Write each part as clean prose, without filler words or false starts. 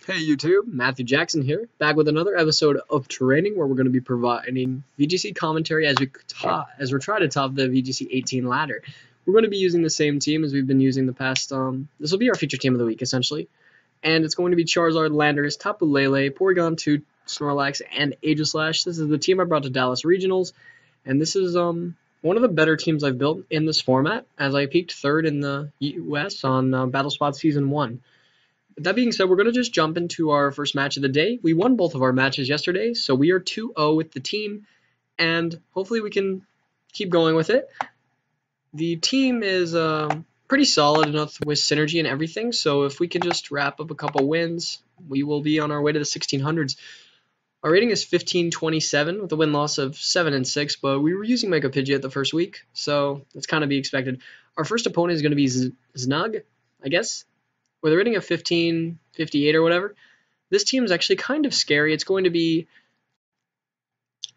Hey YouTube, Matthew Jackson here, back with another episode of Training, where we're going to be providing VGC commentary as we try to top the VGC 18 ladder. We're going to be using the same team as we've been using the past. This will be our feature team of the week essentially, and it's going to be Charizard, Landorus, Tapu Lele, Porygon 2, Snorlax, and Aegislash. This is the team I brought to Dallas Regionals, and this is one of the better teams I've built in this format, as I peaked third in the US on Battle Spot Season 1. That being said, we're going to just jump into our first match of the day. We won both of our matches yesterday, so we are 2-0 with the team, and hopefully we can keep going with it. The team is pretty solid enough with synergy and everything, so if we can just wrap up a couple wins, we will be on our way to the 1600s. Our rating is 1527 with a win-loss of 7 and 6, but we were using Mega Pidgeot the first week, so that's kind of be expected. Our first opponent is going to be Znug, I guess, with a rating of 1558 or whatever. This team is actually kind of scary. It's going to be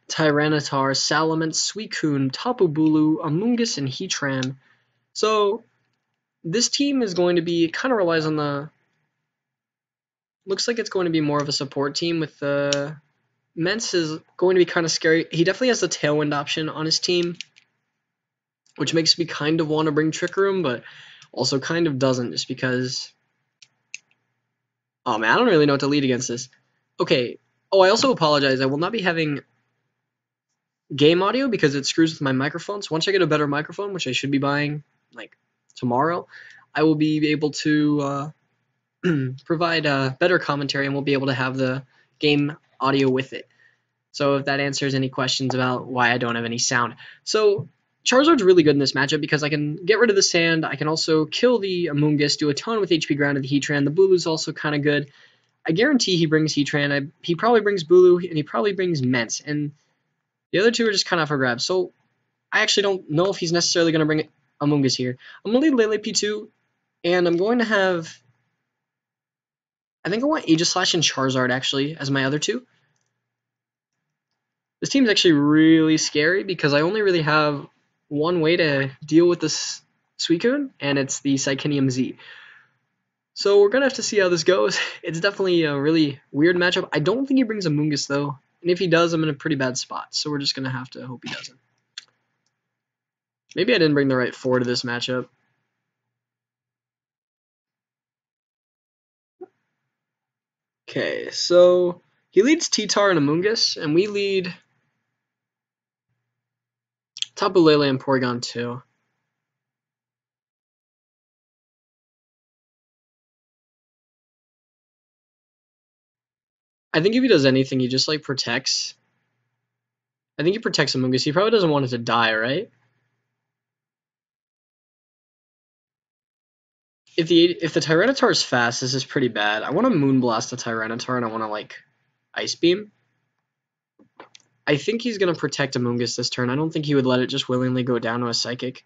Tyranitar, Salamence, Suicune, Tapu Bulu, Amoonguss, and Heatran. So this team is going to be, kind of relies on the, looks like it's going to be more of a support team with the, Mence is going to be kind of scary. He definitely has the Tailwind option on his team, which makes me kind of want to bring Trick Room, but also kind of doesn't, just because... Oh man, I don't really know what to lead against this. Okay. Oh, I also apologize. I will not be having game audio because it screws with my microphone. So once I get a better microphone, which I should be buying like tomorrow, I will be able to provide better commentary, and we'll be able to have the game audio with it. So if that answers any questions about why I don't have any sound. So Charizard's really good in this matchup because I can get rid of the sand. I can also kill the Amoonguss, do a ton with HP ground to the Heatran. The Bulu's also kind of good. I guarantee he brings Heatran. He probably brings Bulu, and he probably brings Mence. And the other two are just kind of up for grabs. So I actually don't know if he's necessarily going to bring Amoonguss here. I'm going to lead Lele P2, and I'm going to have... I think I want Aegislash and Charizard, actually, as my other two. This team's actually really scary because I only really have one way to deal with this Suicune, and it's the Psychinium Z. So we're going to have to see how this goes. It's definitely a really weird matchup. I don't think he brings Amoonguss, though. And if he does, I'm in a pretty bad spot. So we're just going to have to hope he doesn't. Maybe I didn't bring the right 4 to this matchup. Okay, so he leads T-Tar and Amoonguss, and we lead Tapu Lele and Porygon 2. I think if he does anything, he just, like, protects. I think he protects Amoonguss. He probably doesn't want it to die, right? If the Tyranitar is fast, this is pretty bad. I want to Moonblast the Tyranitar, and I want to, like, Ice Beam. I think he's going to protect Amoonguss this turn. I don't think he would let it just willingly go down to a Psychic.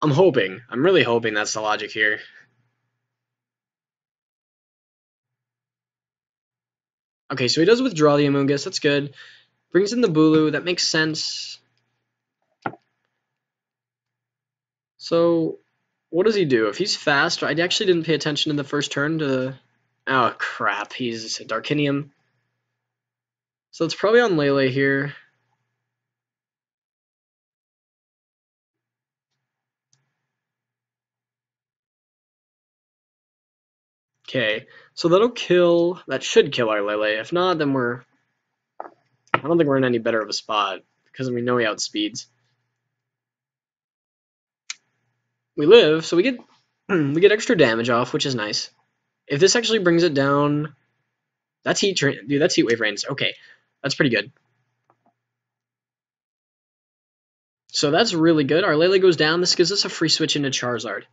I'm hoping. I'm really hoping that's the logic here. Okay, so he does withdraw the Amoonguss. That's good. Brings in the Bulu. That makes sense. So, what does he do? If he's fast, I actually didn't pay attention in the first turn to the... Oh, crap. He's a Darkinium. So it's probably on Lele here. Okay, so that'll kill... That should kill our Lele. If not, then we're... I don't think we're in any better of a spot, because we know he outspeeds. We live, so we get extra damage off, which is nice. If this actually brings it down... That's Dude, that's Heat Wave Rains. Okay, that's pretty good. So that's really good. Our Lele goes down. This gives us a free switch into Charizard,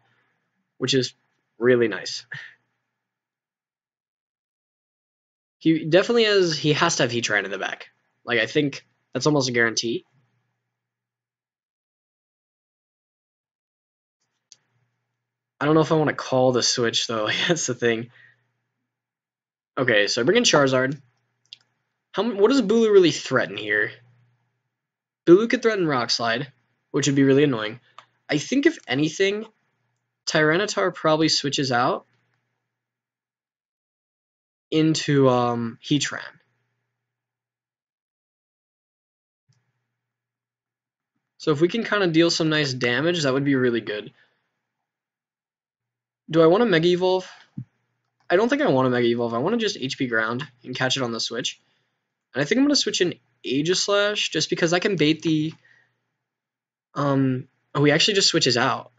which is really nice. He definitely has... He has to have Heatran in the back. Like, I think that's almost a guarantee. I don't know if I want to call the switch, though. That's the thing. Okay, so I bring in Charizard. What does Bulu really threaten here? Bulu could threaten Rock Slide, which would be really annoying. I think if anything, Tyranitar probably switches out into Heatran. So if we can kind of deal some nice damage, that would be really good. Do I want to Mega Evolve? I don't think I want to Mega Evolve. I want to just HP Ground and catch it on the switch. And I think I'm going to switch in Aegislash just because I can bait the... Oh, he actually just switches out.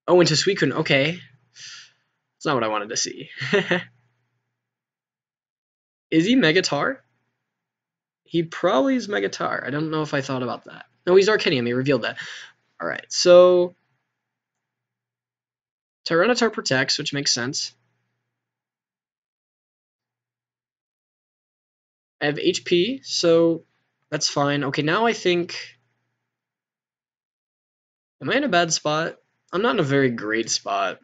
Oh, into Suicune. Okay. That's not what I wanted to see. Is he Megatar? He probably is Megatar. I don't know if I thought about that. No, he's Arcanium. He revealed that. Alright, so... Tyranitar protects, which makes sense. I have HP, so that's fine. Okay, now I think... Am I in a bad spot? I'm not in a very great spot.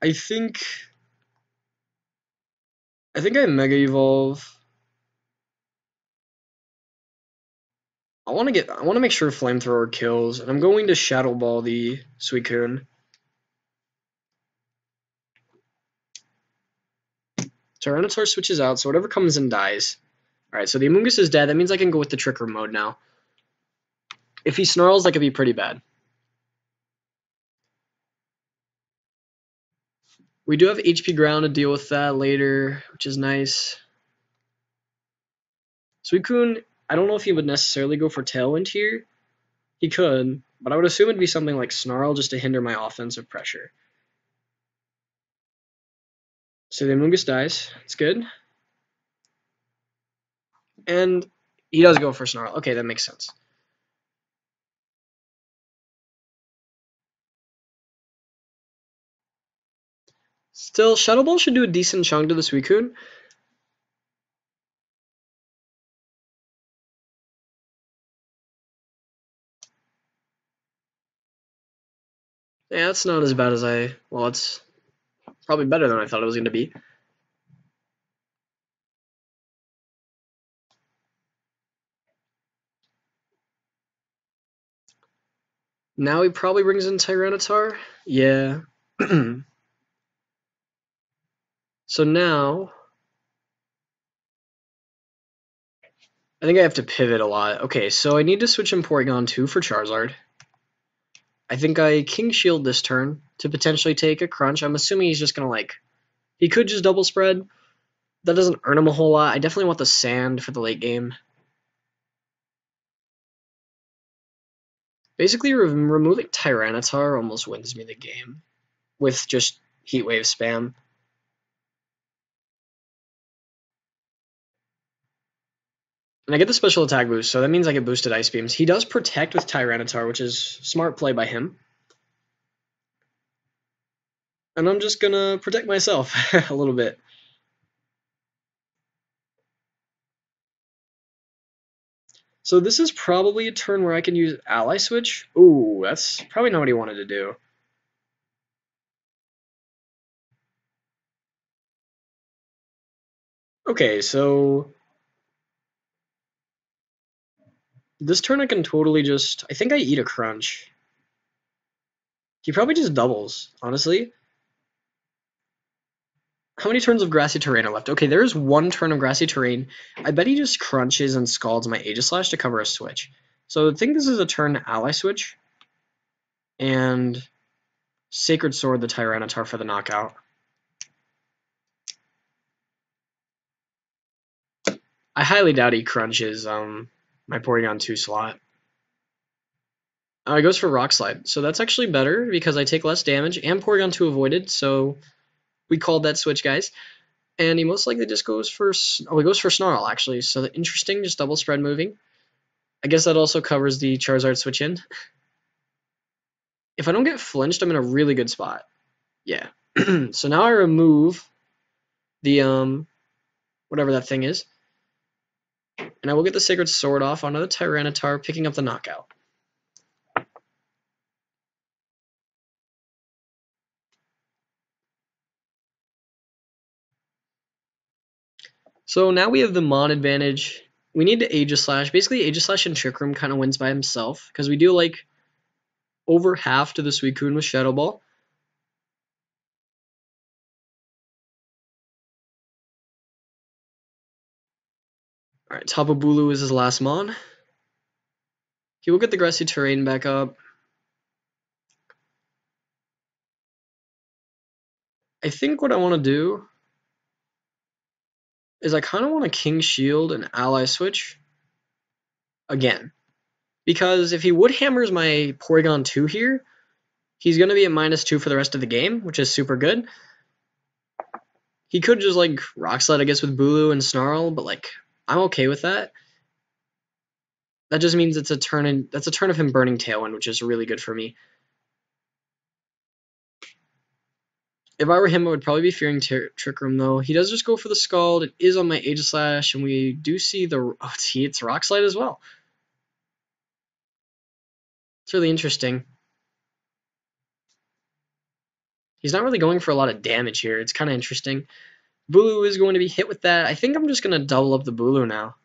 I think I Mega Evolve. I want to make sure Flamethrower kills, and I'm going to Shadow Ball the Suicune. Tyranitar switches out, so whatever comes in dies. Alright, so the Amoonguss is dead. That means I can go with the Trick Room mode now. If he snarls, that could be pretty bad. We do have HP Ground to deal with that later, which is nice. Suicune, I don't know if he would necessarily go for Tailwind here. He could, but I would assume it'd be something like Snarl just to hinder my offensive pressure. So the Amoonguss dies. It's good. And he does go for Snarl. Okay, that makes sense. Still, Shadow Ball should do a decent chunk to the Suicune. Yeah, that's not as bad as well, it's probably better than I thought it was going to be. Now he probably brings in Tyranitar. Yeah. So now... I think I have to pivot a lot. Okay, so I need to switch in Porygon 2 for Charizard. I think I King Shield this turn to potentially take a Crunch. I'm assuming he's just going to, like... He could just double spread. That doesn't earn him a whole lot. I definitely want the Sand for the late game. Basically, removing Tyranitar almost wins me the game with just Heat Wave spam. And I get the special attack boost, so that means I get boosted Ice Beams. He does protect with Tyranitar, which is smart play by him. And I'm just gonna protect myself a little bit. So this is probably a turn where I can use Ally Switch. Ooh, that's probably not what he wanted to do. Okay, so... This turn I can totally just... I think I eat a Crunch. He probably just doubles, honestly. How many turns of Grassy Terrain are left? Okay, there's one turn of Grassy Terrain. I bet he just crunches and scalds my Aegislash to cover a switch. So I think this is a turn Ally Switch. And Sacred Sword the Tyranitar for the knockout. I highly doubt he crunches my Porygon 2 slot. He goes for Rock Slide. So that's actually better because I take less damage and Porygon 2 avoided. So we called that switch, guys. And he most likely just goes for... Oh, he goes for Snarl, actually. So interesting, just double spread moving. I guess that also covers the Charizard switch in. If I don't get flinched, I'm in a really good spot. Yeah. So now I remove the, whatever that thing is. And I will get the Sacred Sword off onto the Tyranitar, picking up the knockout. So now we have the Mon advantage. we need to Aegislash. Basically, Aegislash and Trick Room kind of wins by himself, because we do like over half to the Suicune with Shadow Ball. Alright, Tapu Bulu is his last mon. He will get the Grassy Terrain back up. I think what I want to do is I kind of want to King Shield and Ally Switch again. Because if he Wood Hammers my Porygon 2 here, he's going to be at -2 for the rest of the game, which is super good. He could just like Rock Slide, I guess, with Bulu and Snarl, but like I'm okay with that. That just means it's a turn that's a turn of him burning Tailwind, which is really good for me. If I were him, I would probably be fearing Trick Room, though. He does just go for the Scald. It is on my Aegislash, and we do see the... Oh, it's Rock Slide as well. It's really interesting. He's not really going for a lot of damage here. It's kind of interesting. Bulu is going to be hit with that. I think I'm just going to double up the Bulu now.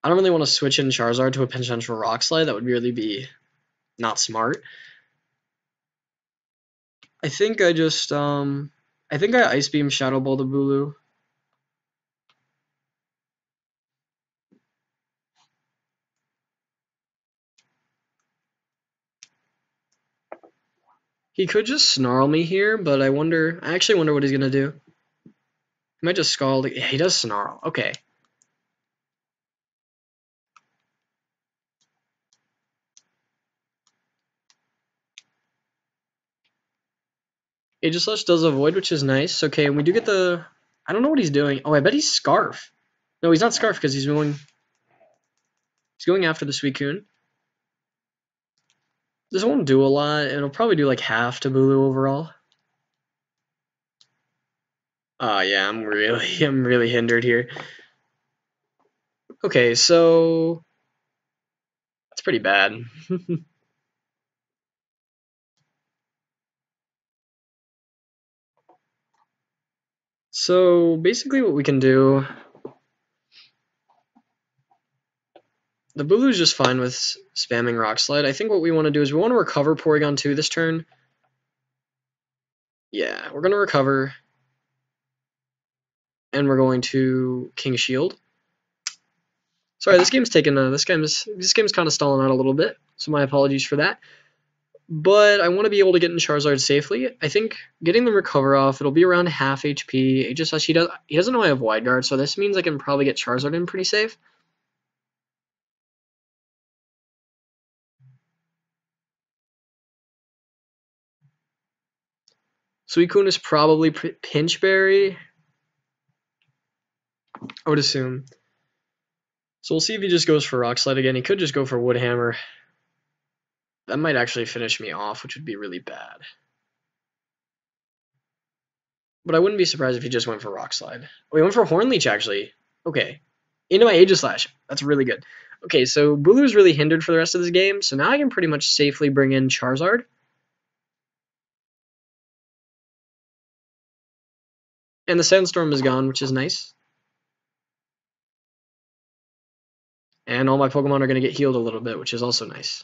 I don't really want to switch in Charizard to a potential Rock Slide. That would really be not smart. I think I just, I think I Ice Beam Shadow Ball the Bulu. He could just Snarl me here, but I actually wonder what he's going to do. He might just Scald. Yeah, he does Snarl. Okay. Aegislash does avoid, which is nice. Okay, and we do get the... I don't know what he's doing. Oh, I bet he's Scarf. No, he's not Scarf because he's going after the Suicune. This won't do a lot. It'll probably do like half to Bulu overall. Yeah, I'm really hindered here. Okay, so that's pretty bad. So basically what we can do, the Bulu's just fine with spamming Rock Slide. I think what we want to do is we want to recover Porygon 2 this turn. Yeah, we're going to recover. And we're going to King Shield. Sorry, this game's kind of stalling out a little bit, so my apologies for that. But I want to be able to get in Charizard safely. I think getting the recover off, it'll be around half HP. It just he doesn't know I have Wide Guard, so this means I can probably get Charizard in pretty safe. Suicune is probably Pinch Berry, I would assume. So we'll see if he just goes for Rock Slide again. He could just go for Wood Hammer. That might actually finish me off, which would be really bad. But I wouldn't be surprised if he just went for Rock Slide. Oh, he went for Horn Leech, actually. Okay. Into my Aegislash. That's really good. Okay, so Bulu's really hindered for the rest of this game, so now I can pretty much safely bring in Charizard. And the Sandstorm is gone, which is nice. And all my Pokemon are going to get healed a little bit, which is also nice.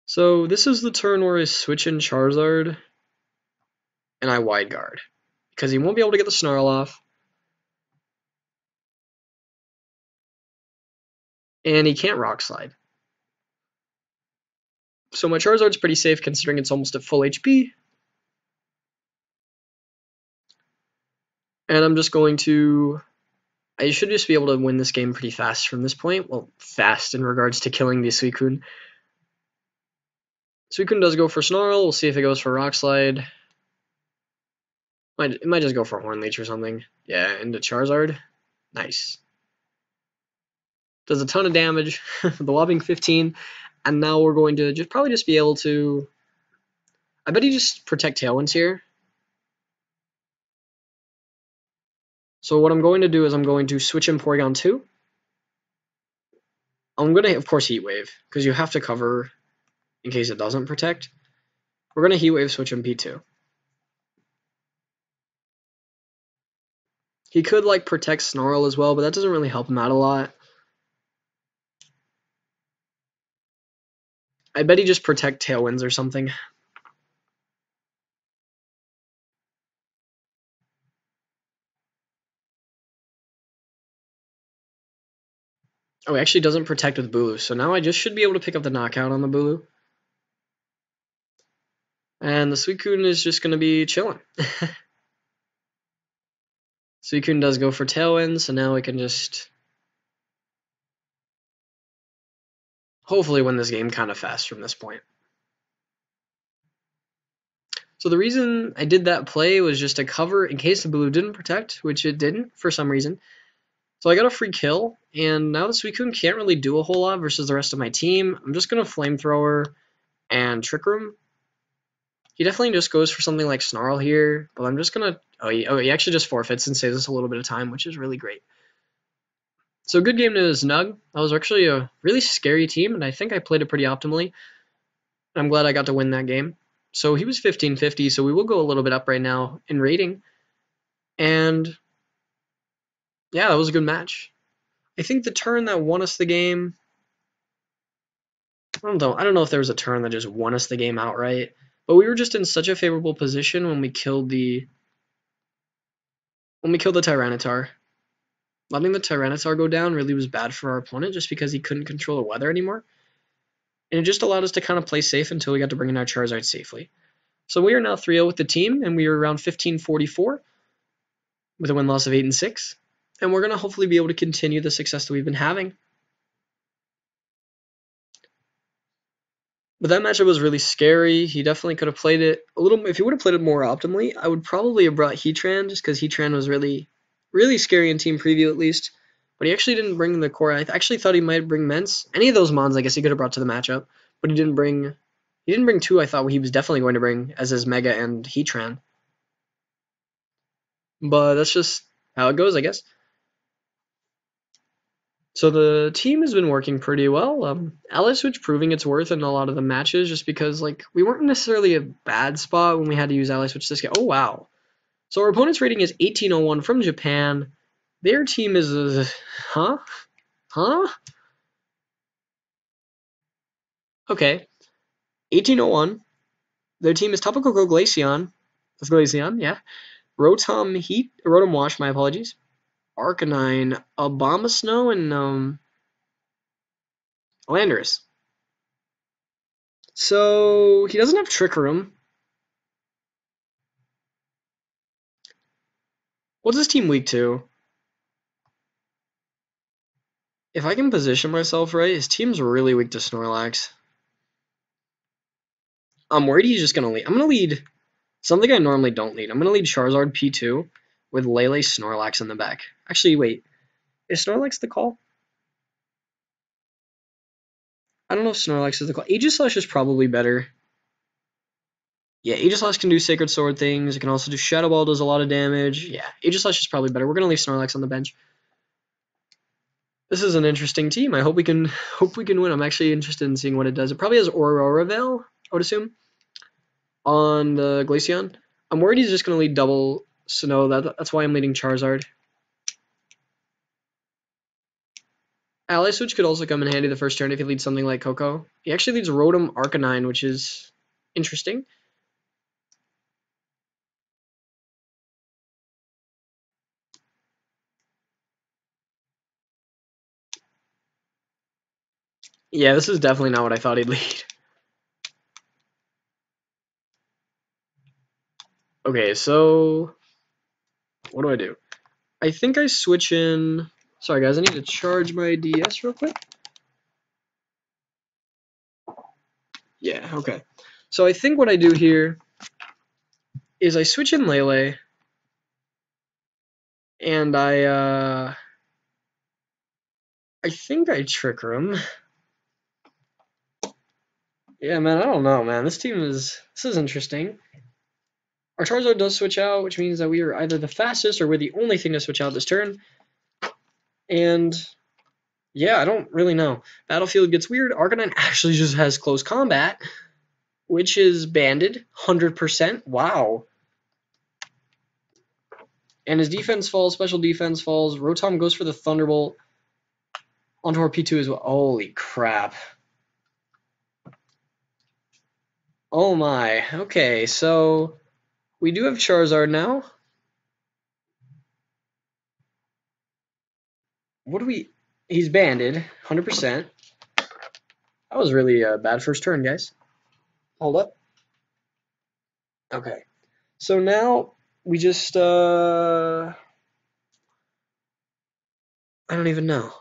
So this is the turn where I switch in Charizard, and I Wide Guard. Because he won't be able to get the Snarl off. And he can't Rock Slide. So my Charizard's pretty safe considering it's almost at full HP. And I'm just going to... I should just be able to win this game pretty fast from this point. Well, fast in regards to killing the Suicune. Suicune does go for Snarl. We'll see if it goes for Rock Slide. It might just go for Horn Leech or something. Yeah, into Charizard. Nice. Does a ton of damage. The whopping 15. And now we're going to probably just be able to... I bet he just Protect Tailwinds here. So what I'm going to do is I'm going to switch in Porygon 2. I'm going to, of course, Heat Wave, because you have to cover in case it doesn't protect. We're going to Heat Wave switch in P2. He could like protect Snarl as well, but that doesn't really help him out a lot. I bet he just protect Tailwinds or something. Oh, he actually doesn't protect with Bulu, so now I just should be able to pick up the knockout on the Bulu. And the Suicune is just going to be chilling. Suicune does go for Tailwind, so now we can just hopefully win this game kind of fast from this point. So the reason I did that play was just to cover in case the Bulu didn't protect, which it didn't for some reason. So I got a free kill, and now the Suicune can't really do a whole lot versus the rest of my team. I'm just going to Flamethrower and Trick Room. He definitely just goes for something like Snarl here, but I'm just going to... Oh, he actually just forfeits and saves us a little bit of time, which is really great. So good game to Snug. That was actually a really scary team, and I think I played it pretty optimally. I'm glad I got to win that game. So he was 1550, so we will go a little bit up right now in rating. And yeah, that was a good match. I think the turn that won us the game... I don't know if there was a turn that just won us the game outright, but we were just in such a favorable position when we killed the Tyranitar. Letting the Tyranitar go down really was bad for our opponent just because he couldn't control the weather anymore. And it just allowed us to kind of play safe until we got to bring in our Charizard safely. So we are now 3-0 with the team, and we are around 1544 with a win-loss of 8-6. And we're going to hopefully be able to continue the success that we've been having. But that matchup was really scary. He definitely could have played it a little... If he would have played it more optimally, I would probably have brought Heatran, just because Heatran was really, really scary in Team Preview at least. But he actually didn't bring the core. I actually thought he might bring Mence. Any of those Mons, I guess he could have brought to the matchup. But he didn't bring... He didn't bring two I thought he was definitely going to bring as his Mega and Heatran. But that's just how it goes, I guess. So the team has been working pretty well. Ally Switch proving its worth in a lot of the matches just because like we weren't necessarily a bad spot when we had to use Ally Switch this game. Oh, wow. So our opponent's rating is 1801 from Japan. Their team is... Huh? Okay. 1801. Their team is Tapu Koko Glaceon. That's Glaceon, yeah. Rotom Wash, my apologies. Arcanine, Abomasnow, and Landorus. So he doesn't have Trick Room. What's his team weak to? If I can position myself right, his team's really weak to Snorlax. I'm worried he's just going to lead. I'm going to lead something I normally don't lead. I'm going to lead Charizard P2 with Lele Snorlax in the back. Actually, wait. Is Snorlax the call? I don't know if Snorlax is the call. Aegislash is probably better. Yeah, Aegislash can do Sacred Sword things. It can also do Shadow Ball, does a lot of damage. Yeah, Aegislash is probably better. We're going to leave Snorlax on the bench. This is an interesting team. I hope we can win. I'm actually interested in seeing what it does. It probably has Aurora Veil, I would assume, on the Glaceon. I'm worried he's just going to lead double Snow. That's why I'm leading Charizard. Ally Switch could also come in handy the first turn if he leads something like Coco. He actually leads Rotom Arcanine, which is interesting. Yeah, this is definitely not what I thought he'd lead. Okay, so what do? I think I switch in... Sorry, guys, I need to charge my DS real quick. Yeah, okay. So I think what I do here is I switch in Lele, and I think I Trick Room. Yeah, man, I don't know, man. This is interesting. Our Charizard does switch out, which means that we are either the fastest or we're the only thing to switch out this turn. And yeah, I don't really know. Battlefield gets weird. Arcanine actually just has close combat, which is banded 100%. Wow. And his defense falls, special defense falls. Rotom goes for the Thunderbolt onto our P2 as well. Holy crap. Oh my. Okay, so we do have Charizard now. What do we... He's banded, 100%. That was really a bad first turn, guys. Hold up. Okay. So now we just... I don't even know.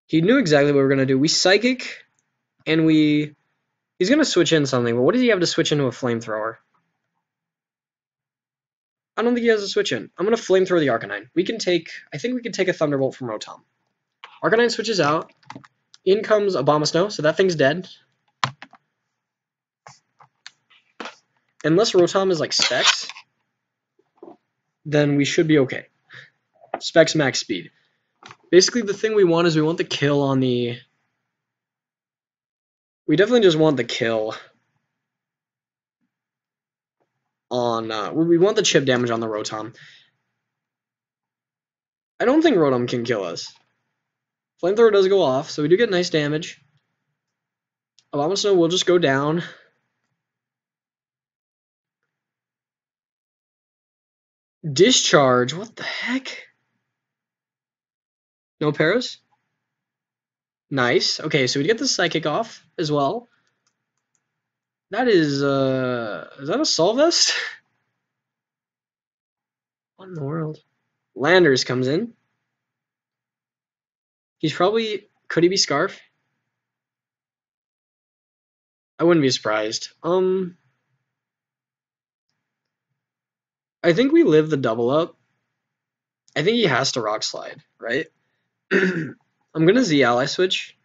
He knew exactly what we were going to do. We Psychic, and we... He's going to switch in something, but what does he have to switch into a Flamethrower? I don't think he has a switch in. I'm going to Flamethrower the Arcanine. We can take... I think we can take a Thunderbolt from Rotom. Arcanine switches out. In comes Abomasnow, so that thing's dead. Unless Rotom is like Specs, then we should be okay. Specs max speed. Basically, the thing we want is we want the kill on the... We definitely just want the kill on... we want the chip damage on the Rotom. I don't think Rotom can kill us. Flamethrower does go off, so we do get nice damage. Abomasnow will just go down. Discharge? What the heck? No Paras? Nice. Okay, so we get the Psychic off as well. That is that a Solvest? What in the world? Landers comes in. He's probably... Could he be Scarf? I wouldn't be surprised. I think we live the double up. I think he has to Rock Slide, right? I'm gonna Z Ally switch.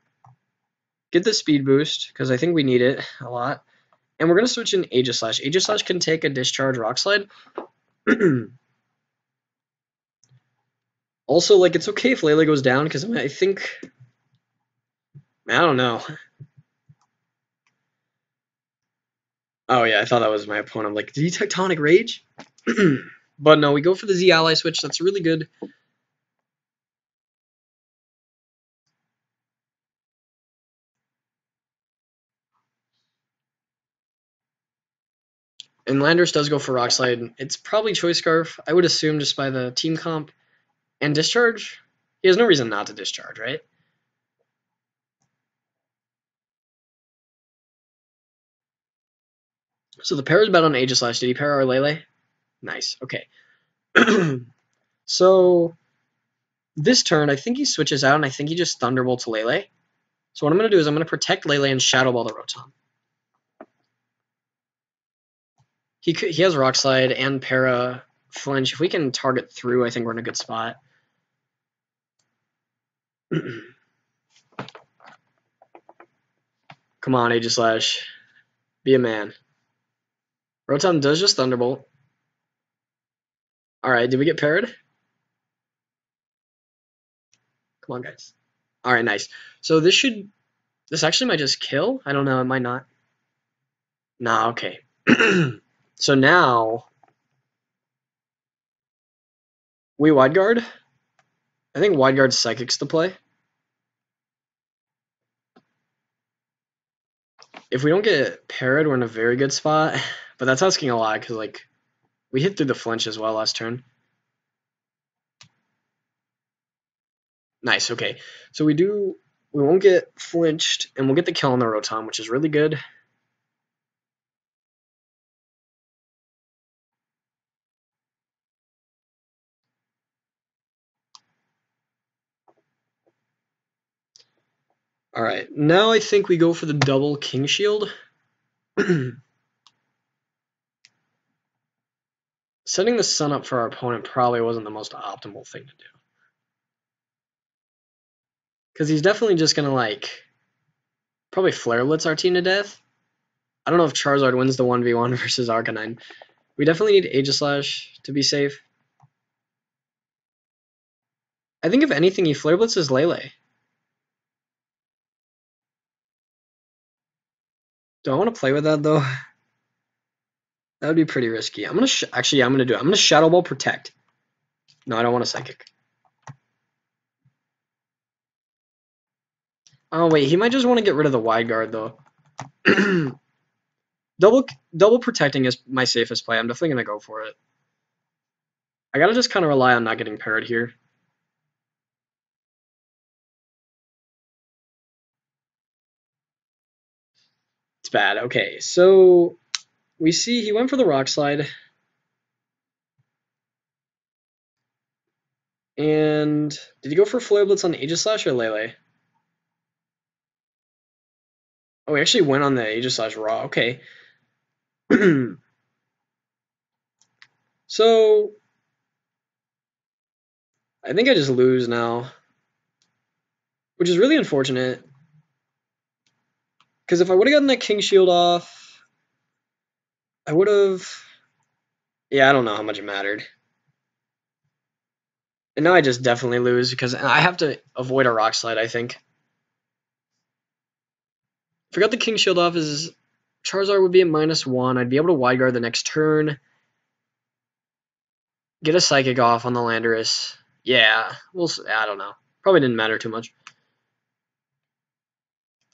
Get the speed boost, because I think we need it a lot. And we're gonna switch in Aegislash. Aegislash can take a Discharge Rock Slide. Also, like, it's okay if Lele goes down, because I think... I don't know. Oh yeah, I thought that was my opponent. I'm like, did he Tectonic Rage? But no, we go for the Z Ally switch. That's really good. And Landers does go for Rock Slide. It's probably Choice Scarf, I would assume, just by the team comp. And Discharge? He has no reason not to Discharge, right? So the pair is bet on Aegislash. Did he pair our Lele? Nice, okay. So this turn, I think he switches out, and I think he just Thunderbolts Lele. So what I'm going to do is I'm going to protect Lele and Shadow Ball the Rotom. He has Rock Slide and Para Flinch. If we can target through, I think we're in a good spot. Come on, Aegislash. Be a man. Rotom does just Thunderbolt. Alright, did we get parried? Come on, guys. Alright, nice. So this should... This actually might just kill? I don't know, it might not. Nah, okay. So now... We Wide Guard? I think Wide Guard Psychic's the play. If we don't get parried, we're in a very good spot. But that's asking a lot, because, like, we hit through the flinch as well last turn. Nice, okay. So we won't get flinched, and we'll get the kill on the Rotom, which is really good. Alright, now I think we go for the double King Shield. Setting the sun up for our opponent probably wasn't the most optimal thing to do. Because he's definitely just going to, like, probably Flare Blitz our team to death. I don't know if Charizard wins the 1v1 versus Arcanine. We definitely need Aegislash to be safe. I think if anything, he Flare Blitzes Lele. Do I want to play with that, though? That would be pretty risky. I'm gonna actually, yeah, I'm gonna do it. I'm gonna Shadow Ball Protect. No, I don't want a Psychic. Oh wait, he might just want to get rid of the Wide Guard though. double protecting is my safest play. I'm definitely gonna go for it. I gotta just kind of rely on not getting parried here. It's bad. Okay, so we see he went for the Rock Slide. And did he go for Flare Blitz on Aegislash or Lele? Oh, he actually went on the Aegislash Raw. Okay. So I think I just lose now, which is really unfortunate. Because if I would have gotten that King Shield off, I would have... Yeah, I don't know how much it mattered. And now I just definitely lose because I have to avoid a Rock Slide, I think. If I got the King Shield off, his Charizard would be at -1. I'd be able to Wide Guard the next turn. Get a Psychic off on the Landorus. Yeah, I don't know. Probably didn't matter too much.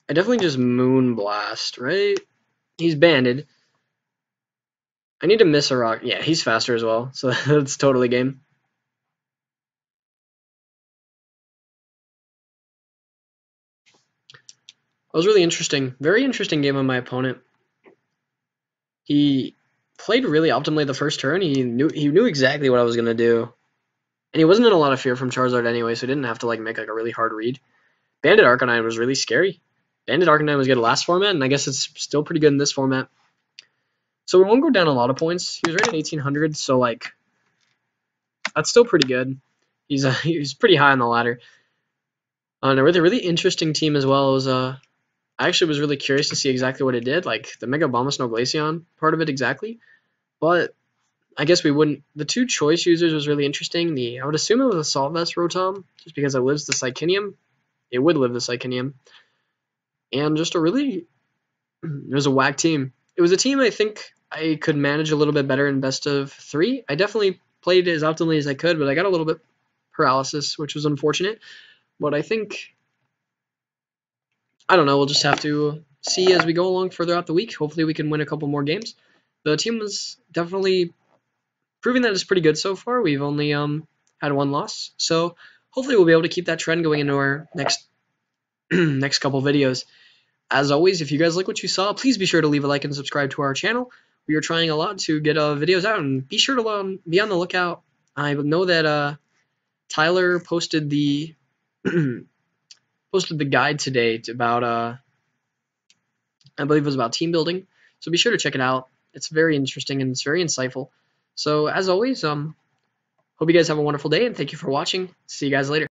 I definitely just Moon Blast, right? He's banded. I need to miss a rock. Yeah, he's faster as well, so that's totally game. That was really interesting. Very interesting game on my opponent. He played really optimally the first turn. He knew exactly what I was gonna do. And he wasn't in a lot of fear from Charizard anyway, so he didn't have to like make like a really hard read. Bandit Arcanine was really scary. Bandit Arcanine was good last format, and I guess it's still pretty good in this format. So we won't go down a lot of points. He was rated 1800, so like that's still pretty good. He's pretty high on the ladder. And a really interesting team as well. It was I actually was really curious to see exactly what it did, like the Mega Abomasnow Glaceon part of it exactly. But I guess we wouldn't. The two choice users was really interesting. I would assume it was Assault Vest Rotom, just because it lives the Psychinium. It would live the Psychinium. And just a really, it was a whack team. It was a team I think I could manage a little bit better in best of 3. I definitely played as optimally as I could, but I got a little bit paralysis, which was unfortunate. But I think, I don't know, we'll just have to see as we go along further out the week. Hopefully we can win a couple more games. The team was definitely proving that it's pretty good so far. We've only had 1 loss. So hopefully we'll be able to keep that trend going into our next next couple videos. As always, if you guys like what you saw, please be sure to leave a like and subscribe to our channel. We are trying a lot to get videos out, and be sure to be on the lookout. I know that Tyler posted the guide today about I believe it was about team building. So be sure to check it out. It's very interesting and it's very insightful. So as always, hope you guys have a wonderful day, and thank you for watching. See you guys later.